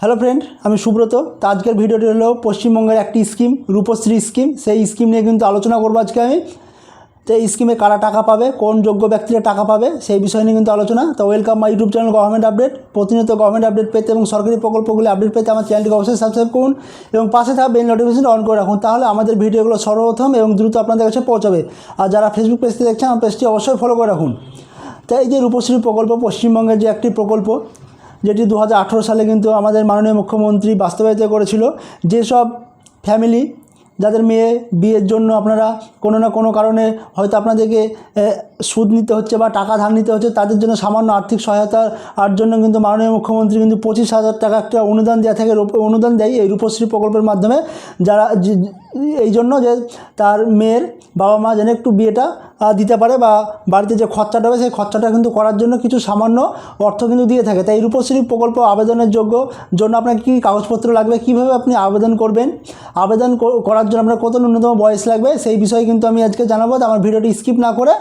Hello friend, আমি সুব্রত। তো আজকের ভিডিওটি হলো পশ্চিমবঙ্গের একটি স্কিম, রূপশ্রী স্কিম। সেই স্কিম নিয়ে কিন্তু আলোচনা করবো আজকে আমি। তো এই স্কিমে কারা টাকা পাবে, কোন যোগ্য ব্যক্তিরা টাকা পাবে, সেই বিষয় নিয়ে কিন্তু আলোচনা। তো welcome my YouTube channel government update. প্রতিনিয়ত গভর্নমেন্ট আপডেট পেতে এবং সরকারি প্রকল্পগুলি আপডেট পেতে আমার চ্যানেলটিকে অবশ্যই সাবস্ক্রাইব করুন এবং পাশে থাকা বেল নোটিফিকেশন অন করে রাখুন। তাহলে আমাদের ভিডিওগুলো সর্বপ্রথম এবং দ্রুত আপনাদের কাছে পৌঁছাবে। আর যারা ফেসবুক পেজটি দেখছেন, আমার পেজটি অবশ্যই ফলো করে রাখুন। তো এই যে রূপশ্রী প্রকল্প, পশ্চিমবঙ্গের যে একটি প্রকল্প, যেটি 2018 সালে কিন্তু আমাদের মাননীয় মুখ্যমন্ত্রী বাস্তবায়িত করেছিল। যেসব ফ্যামিলি যাদের মেয়ে বিয়ের জন্য আপনারা কোনো না কোনো কারণে হয়তো আপনাদেরকে সুদ নিতে হচ্ছে বা টাকা ধার নিতে হচ্ছে, তাদের জন্য সামান্য আর্থিক সহায়তার জন্য কিন্তু মাননীয় মুখ্যমন্ত্রী কিন্তু 25,000 টাকা একটা অনুদান দেওয়া থাকে, অনুদান দেয় এই রূপশ্রী প্রকল্পের মাধ্যমে। যারা এই জন্য যে তার মেয়ের বাবা মা যেন একটু বিয়েটা দিতে পারে বা বাড়িতে যে খরচাটা হবে সেই খরচাটা কিন্তু করার জন্য কিছু সামান্য অর্থ কিন্তু দিয়ে থাকে। তাই এই রূপশ্রী প্রকল্প আবেদনের জন্য আপনার কী কাগজপত্র লাগবে, কীভাবে আপনি আবেদন করবেন, আবেদন করার জন্য আপনার কত ন্যূনতম বয়স লাগবে, সেই বিষয়ে কিন্তু আমি আজকে জানাবো। আমার ভিডিওটি স্কিপ না করে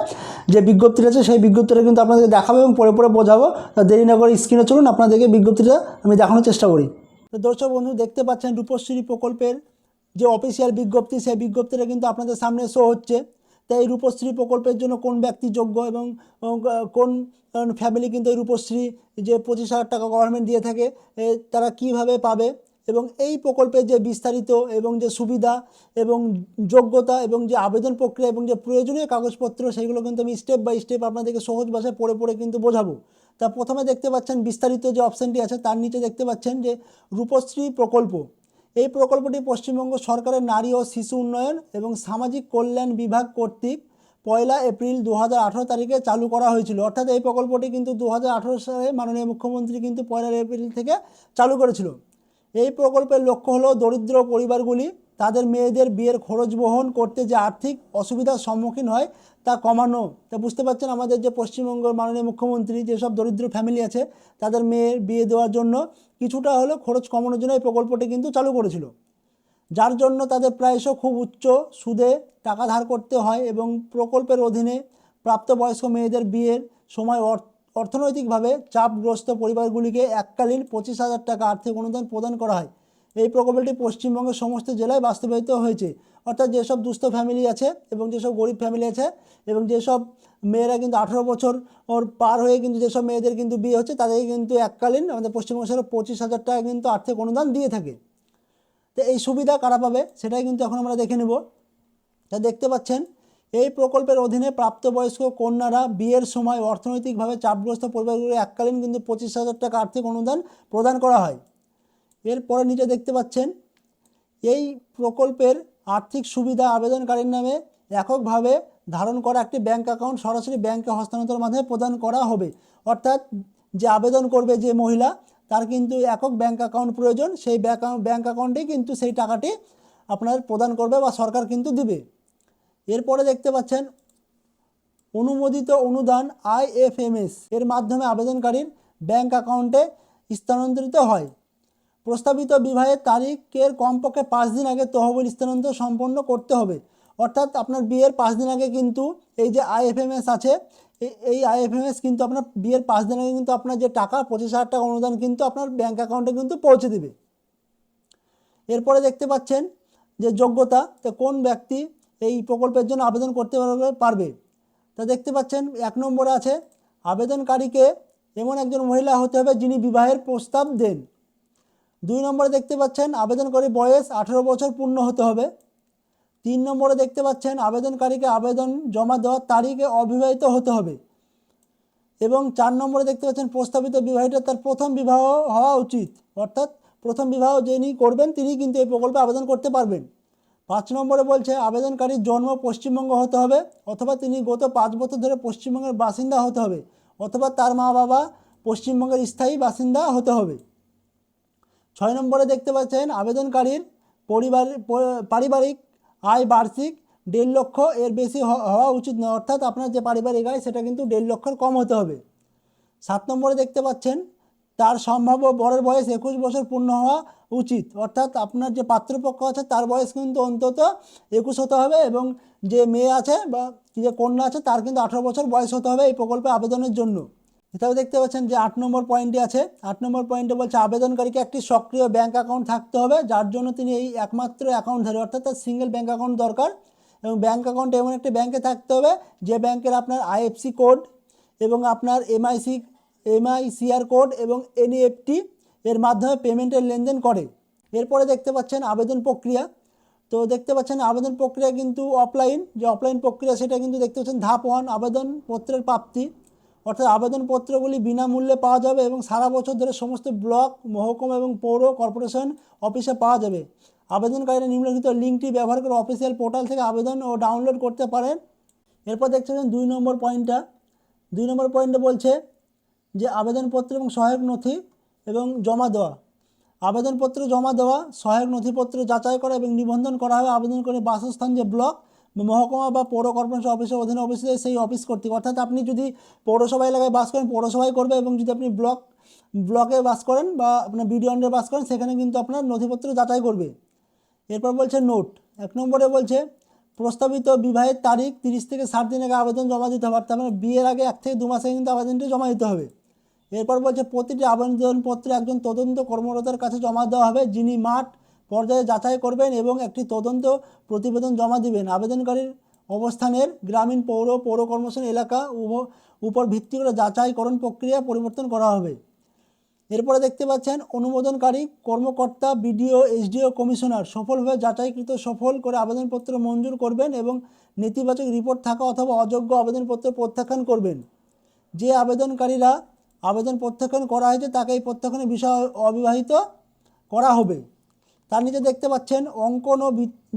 যে বিজ্ঞপ্তিটা আছে সেই বিজ্ঞপ্তিটা কিন্তু আপনাদেরকে দেখাবো এবং পরে পরে বোঝাবো। দেরি না করে স্ক্রিনে চলুন, আপনাদেরকে বিজ্ঞপ্তিটা আমি দেখানোর চেষ্টা করি। তো দর্শক বন্ধু, দেখতে পাচ্ছেন রূপশ্রী প্রকল্পের যে অফিসিয়াল বিজ্ঞপ্তি, সেই বিজ্ঞপ্তিটা কিন্তু আপনাদের সামনে শো হচ্ছে। তাই এই রূপশ্রী প্রকল্পের জন্য কোন ব্যক্তি যোগ্য এবং কোন ফ্যামিলি কিন্তু এই রূপশ্রী যে 25,000 টাকা গভর্নমেন্ট দিয়ে থাকে, তারা কিভাবে পাবে এবং এই প্রকল্পের যে বিস্তারিত এবং যে সুবিধা এবং যোগ্যতা এবং যে আবেদন প্রক্রিয়া এবং যে প্রয়োজনীয় কাগজপত্র, সেইগুলো কিন্তু আমি স্টেপ বাই স্টেপ আপনাদেরকে সহজ ভাষায় পড়ে পড়ে কিন্তু বোঝাবো। তা প্রথমে দেখতে পাচ্ছেন বিস্তারিত যে অপশানটি আছে, তার নিচে দেখতে পাচ্ছেন যে রূপশ্রী প্রকল্প। এই প্রকল্পটি পশ্চিমবঙ্গ সরকারের নারী ও শিশু উন্নয়ন এবং সামাজিক কল্যাণ বিভাগ কর্তৃক 1 এপ্রিল 2018 তারিখে চালু করা হয়েছিল। অর্থাৎ এই প্রকল্পটি কিন্তু 2018 সালে মাননীয় মুখ্যমন্ত্রী কিন্তু 1 এপ্রিল থেকে চালু করেছিল। এই প্রকল্পের লক্ষ্য হলো দরিদ্র পরিবারগুলি তাদের মেয়েদের বিয়ের খরচ বহন করতে যে আর্থিক অসুবিধার সম্মুখীন হয় তা কমানো। তা বুঝতে পারছেন, আমাদের যে পশ্চিমবঙ্গের মাননীয় মুখ্যমন্ত্রী যেসব দরিদ্র ফ্যামিলি আছে তাদের মেয়ের বিয়ে দেওয়ার জন্য কিছুটা হলেও খরচ কমানোর জন্য এই প্রকল্পটি কিন্তু চালু করেছিল, যার জন্য তাদের প্রায়শ খুব উচ্চ সুদে টাকা ধার করতে হয় এবং প্রকল্পের অধীনে প্রাপ্তবয়স্ক মেয়েদের বিয়ের সময় অর্থনৈতিকভাবে চাপগ্রস্ত পরিবারগুলিকে এককালীন 25,000 টাকা আর্থিক অনুদান প্রদান করা হয়। এই প্রকল্পটি পশ্চিমবঙ্গের সমস্ত জেলায় বাস্তবায়িত হয়েছে। অর্থাৎ যেসব দুস্থ ফ্যামিলি আছে এবং যেসব গরিব ফ্যামিলি আছে এবং যেসব মেয়েরা কিন্তু 18 বছর পার হয়ে কিন্তু যেসব মেয়েদের কিন্তু বিয়ে হচ্ছে, তাদেরকে কিন্তু এককালীন আমাদের পশ্চিমবঙ্গ সরকার 25,000 টাকা কিন্তু আর্থিক অনুদান দিয়ে থাকে। তো এই সুবিধা কারা পাবে সেটাই কিন্তু এখন আমরা দেখে নেব। তা দেখতে পাচ্ছেন, এই প্রকল্পের অধীনে প্রাপ্তবয়স্ক কন্যারা বিয়ের সময় অর্থনৈতিকভাবে চাপগ্রস্ত পরিবারগুলি এককালীন কিন্তু 25,000 টাকা আর্থিক অনুদান প্রদান করা হয়। এরপরে নিচে দেখতে পাচ্ছেন, এই প্রকল্পের আর্থিক সুবিধা আবেদনকারীর নামে এককভাবে ধারণ করা একটি ব্যাঙ্ক অ্যাকাউন্ট সরাসরি ব্যাঙ্কে হস্তান্তরের মাধ্যমে প্রদান করা হবে। অর্থাৎ যে আবেদন করবে যে মহিলা, তার কিন্তু একক ব্যাঙ্ক অ্যাকাউন্ট প্রয়োজন। সেই ব্যাঙ্ক অ্যাকাউন্টেই কিন্তু সেই টাকাটি আপনার প্রদান করবে বা সরকার কিন্তু দিবে। এরপরে দেখতে পাচ্ছেন, অনুমোদিত অনুদান IFMS এর মাধ্যমে আবেদনকারীর ব্যাঙ্ক অ্যাকাউন্টে স্থানান্তরিত হয়। প্রস্তাবিত বিবাহের তারিখের কমপক্ষে 5 দিন আগে তহবিল স্থানান্তর সম্পন্ন করতে হবে। অর্থাৎ আপনার বিয়ের 5 দিন আগে কিন্তু এই যে IFMS আছে, এই IFMS কিন্তু আপনার বিয়ের 5 দিন আগে কিন্তু আপনার যে টাকা 25,000 টাকা অনুদান কিন্তু আপনার ব্যাঙ্ক অ্যাকাউন্টে কিন্তু পৌঁছে দেবে। এরপরে দেখতে পাচ্ছেন যে যোগ্যতা, তো কোন ব্যক্তি এই প্রকল্পের জন্য আবেদন করতে পারবে। তা দেখতে পাচ্ছেন 1 নম্বরে আছে, আবেদনকারীকে এমন একজন মহিলা হতে হবে যিনি বিবাহের প্রস্তাব দেন। 2 নম্বরে দেখতে পাচ্ছেন, আবেদনকারী বয়স 18 বছর পূর্ণ হতে হবে। 3 নম্বরে দেখতে পাচ্ছেন, আবেদনকারীকে আবেদন জমা দেওয়ার তারিখে অবিবাহিত হতে হবে। এবং 4 নম্বরে দেখতে পাচ্ছেন, প্রস্তাবিত বিবাহিতা তার প্রথম বিবাহ হওয়া উচিত। অর্থাৎ প্রথম বিবাহ যিনি করবেন তিনি কিন্তু এই প্রকল্পে আবেদন করতে পারবেন। 5 নম্বরে বলছে, আবেদনকারীর জন্ম পশ্চিমবঙ্গ হতে হবে অথবা তিনি গত 5 বছর ধরে পশ্চিমবঙ্গের বাসিন্দা হতে হবে অথবা তার মা বাবা পশ্চিমবঙ্গের স্থায়ী বাসিন্দা হতে হবে। 6 নম্বরে দেখতে পাচ্ছেন, আবেদনকারীর পারিবারিক আয় বার্ষিক 1.5 লক্ষ এর বেশি হওয়া উচিত নয়। অর্থাৎ আপনার যে পারিবারিক আয় সেটা কিন্তু 1.5 লক্ষের কম হতে হবে। 7 নম্বরে দেখতে পাচ্ছেন, তার সম্ভাব্য বরের বয়স 21 বছর পূর্ণ হওয়া উচিত। অর্থাৎ আপনার যে পাত্রপক্ষ আছে তার বয়স কিন্তু অন্তত 21 হতে হবে এবং যে মেয়ে আছে বা যে কন্যা আছে তার কিন্তু 18 বছর বয়স হতে হবে এই প্রকল্পে আবেদনের জন্য। এটাও দেখতে পাচ্ছেন যে 8 নম্বর পয়েন্টে আছে। 8 নম্বর পয়েন্টে বলছে আবেদনকারীকে একটি সক্রিয় ব্যাঙ্ক অ্যাকাউন্ট থাকতে হবে, যার জন্য তিনি এই একমাত্র অ্যাকাউন্টধারী, অর্থাৎ তার সিঙ্গেল ব্যাঙ্ক অ্যাকাউন্ট দরকার। এবং ব্যাঙ্ক অ্যাকাউন্ট এমন একটি ব্যাঙ্কে থাকতে হবে যে ব্যাঙ্কের আপনার আইএফসি কোড এবং আপনার এমআইসিআর কোড এবং এনইএফটি এর মাধ্যমে পেমেন্টের লেনদেন করে। এরপরে দেখতে পাচ্ছেন আবেদন প্রক্রিয়া। তো দেখতে পাচ্ছেন আবেদন প্রক্রিয়া কিন্তু অফলাইন, যে অফলাইন প্রক্রিয়া সেটা কিন্তু দেখতে পাচ্ছেন ধাপ 1 আবেদনপত্রের প্রাপ্তি, অর্থাৎ আবেদনপত্রগুলি বিনামূল্যে পাওয়া যাবে এবং সারা বছর ধরে সমস্ত ব্লক, মহকুমা এবং পৌর কর্পোরেশন অফিসে পাওয়া যাবে। আবেদনকারীরা নিম্নলিখিত লিঙ্কটি ব্যবহার করে অফিসিয়াল পোর্টাল থেকে আবেদন ও ডাউনলোড করতে পারেন। এরপর দেখতে পাচ্ছেন 2 নম্বর পয়েন্টে বলছে যে আবেদনপত্র এবং সহায়ক নথি এবং জমা দেওয়া। আবেদনপত্র জমা দেওয়া, সহায়ক নথিপত্র যাচাই করা এবং নিবন্ধন করা হবে আবেদনকারীর বাসস্থান যে ব্লক, মহকুমা বা পৌর কর্পোরেশন অফিসের অধীনে অবস্থিত সেই অফিস কর্তৃক। অর্থাৎ আপনি যদি পৌরসভা এলাকায় বাস করেন পৌরসভায় করবে, এবং যদি আপনি ব্লকে বাস করেন বা আপনার বিডিও আন্ডারে বাস করেন সেখানে কিন্তু আপনার নথিপত্র যাচাই করবে। এরপর বলছে নোট। 1 নম্বরে বলছে প্রস্তাবিত বিবাহের তারিখ 30 থেকে 60 দিন আগে আবেদন জমা দিতে হবে, তার মানে বিয়ের আগে 1 থেকে 2 মাস আগে কিন্তু আবেদনটি জমা দিতে হবে। এরপর বলছে প্রতিটি আবেদনপত্র একজন তদন্ত কর্মকর্তার কাছে জমা দেওয়া হবে, যিনি মাঠ পর্যায়ে যাচাই করবেন এবং একটি তদন্ত প্রতিবেদন জমা দিবেন। আবেদনকারীর অবস্থানের গ্রামীণ পৌর কর্পোরেশন এলাকা উপর ভিত্তি করে যাচাইকরণ প্রক্রিয়া পরিবর্তন করা হবে। এরপরে দেখতে পাচ্ছেন অনুমোদনকারী কর্মকর্তা বিডিও, এসডিও, কমিশনার সফলভাবে যাচাইকৃত সফল করে আবেদনপত্র মঞ্জুর করবেন এবং নেতিবাচক রিপোর্ট থাকা অথবা অযোগ্য আবেদনপত্র প্রত্যাখ্যান করবেন। যে আবেদনকারীরা আবেদন প্রত্যাখ্যান করা হয়েছে তাকে এই প্রত্যাখ্যানের বিষয় অবিবাহিত করা হবে। তার নিচে দেখতে পাচ্ছেন অঙ্কন ও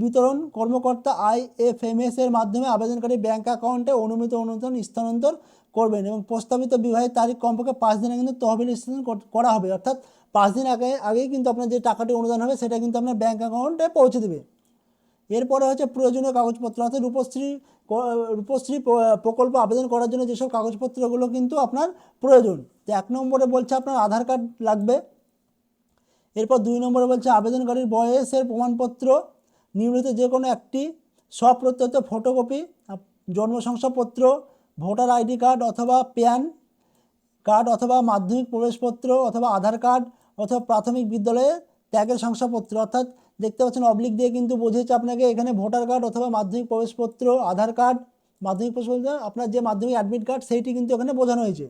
বিতরণ কর্মকর্তা আইএফএমএস এর মাধ্যমে আবেদনকারী ব্যাঙ্ক অ্যাকাউন্টে অনুমিত অনুদান স্থানান্তর করবেন এবং প্রস্তাবিত বিবাহের তারিখ কমপক্ষে 5 দিনে কিন্তু তহবিল স্থানান্তর করা হবে, অর্থাৎ 5 দিন আগেই কিন্তু আপনার যে টাকাটি অনুদান হবে সেটা কিন্তু আপনার ব্যাঙ্ক অ্যাকাউন্টে পৌঁছে দেবে। এরপরে হচ্ছে প্রয়োজনীয় কাগজপত্র, অর্থাৎ রূপশ্রী প্রকল্প আবেদন করার জন্য যেসব কাগজপত্রগুলো কিন্তু আপনার প্রয়োজন। তো 1 নম্বরে বলছে আপনার আধার কার্ড লাগবে। এরপর 2 নম্বরে বলছে আবেদনকারীর বয়সের প্রমাণপত্র, নিম্নলিখিত যে কোনো একটি স্বপ্রত্যয়িত ফটোকপি, জন্ম শংসাপত্র, ভোটার আইডি কার্ড অথবা প্যান কার্ড অথবা মাধ্যমিক প্রবেশপত্র অথবা আধার কার্ড অথবা প্রাথমিক বিদ্যালয়ে ত্যাগের শংসাপত্র। অর্থাৎ দেখতে পাচ্ছেন অবলিক দিয়ে কিন্তু বোঝাচ্ছে আপনাকে এখানে ভোটার কার্ড অথবা মাধ্যমিক প্রবেশপত্র, আধার কার্ড, মাধ্যমিক প্রবেশপত্র, আপনার যে মাধ্যমিক অ্যাডমিট কার্ড সেইটি কিন্তু এখানে বোঝানো হয়েছে।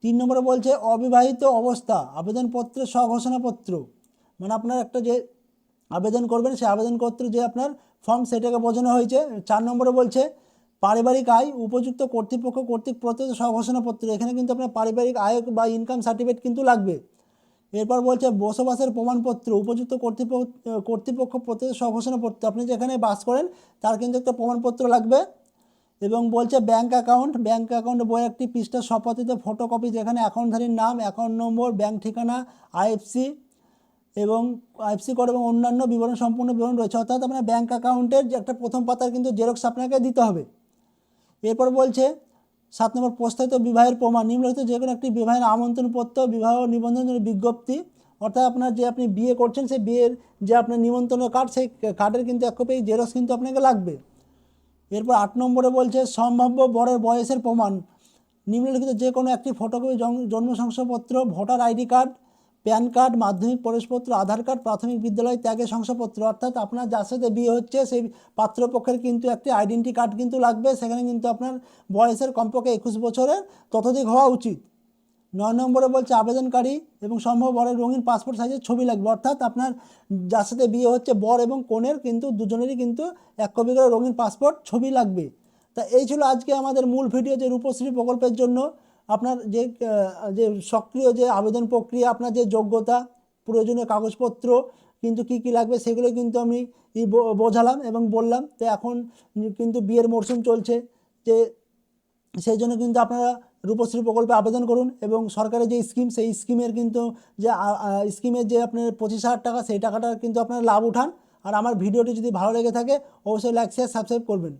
3 নম্বরে বলছে অবিবাহিত অবস্থা আবেদনপত্রের স্বঘোষণাপত্র, মানে আপনার একটা যে আবেদন করবেন সেই আবেদনপত্র যে আপনার ফর্ম সেটাকে বোঝানো হয়েছে। 4 নম্বরে বলছে পারিবারিক আয় উপযুক্ত কর্তৃপক্ষ কর্তৃক প্রদত্ত স্বঘোষণাপত্র, এখানে কিন্তু আপনার পারিবারিক আয় বা ইনকাম সার্টিফিকেট কিন্তু লাগবে। এরপর বলছে বসবাসের প্রমাণপত্র উপযুক্ত কর্তৃপক্ষ প্রদত্ত স্বঘোষণাপত্র, আপনি যেখানে বাস করেন তার কিন্তু একটা প্রমাণপত্র লাগবে। এবং বলছে ব্যাঙ্ক অ্যাকাউন্ট বইয়ের একটি পৃষ্ঠা সম্পাদিত ফটোকপি, যেখানে অ্যাকাউন্টধারীর নাম, অ্যাকাউন্ট নম্বর, ব্যাঙ্ক ঠিকানা, আইএফসি কোড এবং অন্যান্য বিবরণ সম্পূর্ণ বিবরণ রয়েছে। অর্থাৎ আপনার ব্যাঙ্ক অ্যাকাউন্টের যে একটা প্রথম পাতার কিন্তু জেরক্স আপনাকে দিতে হবে। এরপর বলছে 7 নম্বর প্রস্তাবিত বিবাহের প্রমাণ, নিম্নলিখিত যে কোনো একটি বিবাহের আমন্ত্রণপত্র, বিবাহ নিবন্ধনের বিজ্ঞপ্তি, অর্থাৎ আপনার যে আপনি বিয়ে করছেন সেই বিয়ের যে আপনার নিমন্ত্রণ কার্ড সেই কার্ডের কিন্তু এক কপি জেরক্স কিন্তু আপনাকে লাগবে। এরপর 8 নম্বরে বলছে সম্ভাব্য বরের বয়সের প্রমাণ, নিম্নলিখিত যে কোনো একটি ফটোকপি, জন্ম শংসাপত্র, voter ID card, pan card, মাধ্যমিক প্রবেশপত্র, আধার কার্ড, প্রাথমিক বিদ্যালয় ত্যাগের শংসাপত্র। অর্থাৎ আপনার যার সাথে বিয়ে হচ্ছে সেই পাত্রপক্ষের কিন্তু একটি আইডেন্টি কার্ড কিন্তু লাগবে, সেখানে কিন্তু আপনার বয়সের কমপক্ষে 21 বছরের ততোধিক হওয়া উচিত। 9 নম্বরে বলছে আবেদনকারী এবং সম্ভব বরের রঙিন পাসপোর্ট সাইজের ছবি লাগবে, অর্থাৎ আপনার যার সাথে বিয়ে হচ্ছে বর এবং কনের কিন্তু দুজনেরই কিন্তু 1 কপি করে রঙিন পাসপোর্ট ছবি লাগবে। তা এই ছিল আজকে আমাদের মূল ভিডিও, যে রূপশ্রী প্রকল্পের জন্য আপনার যে সক্রিয় যে আবেদন প্রক্রিয়া, আপনার যে যোগ্যতা, প্রয়োজনীয় কাগজপত্র কিন্তু কী কী লাগবে সেগুলো কিন্তু আমি বোঝালাম এবং বললাম। তো এখন কিন্তু বিয়ের মরশুম চলছে, যে সেই জন্য কিন্তু আপনারা রূপশ্রী প্রকল্পে আবেদন করুন এবং সরকারের যে স্কিম সেই স্কিমের কিন্তু যে স্কিমের যে আপনার 25,000 টাকা সেই টাকাটা কিন্তু আপনারা লাভ উঠান। আর আমার ভিডিওটি যদি ভালো লেগে থাকে অবশ্যই লাইক, শেয়ার, সাবস্ক্রাইব করবেন।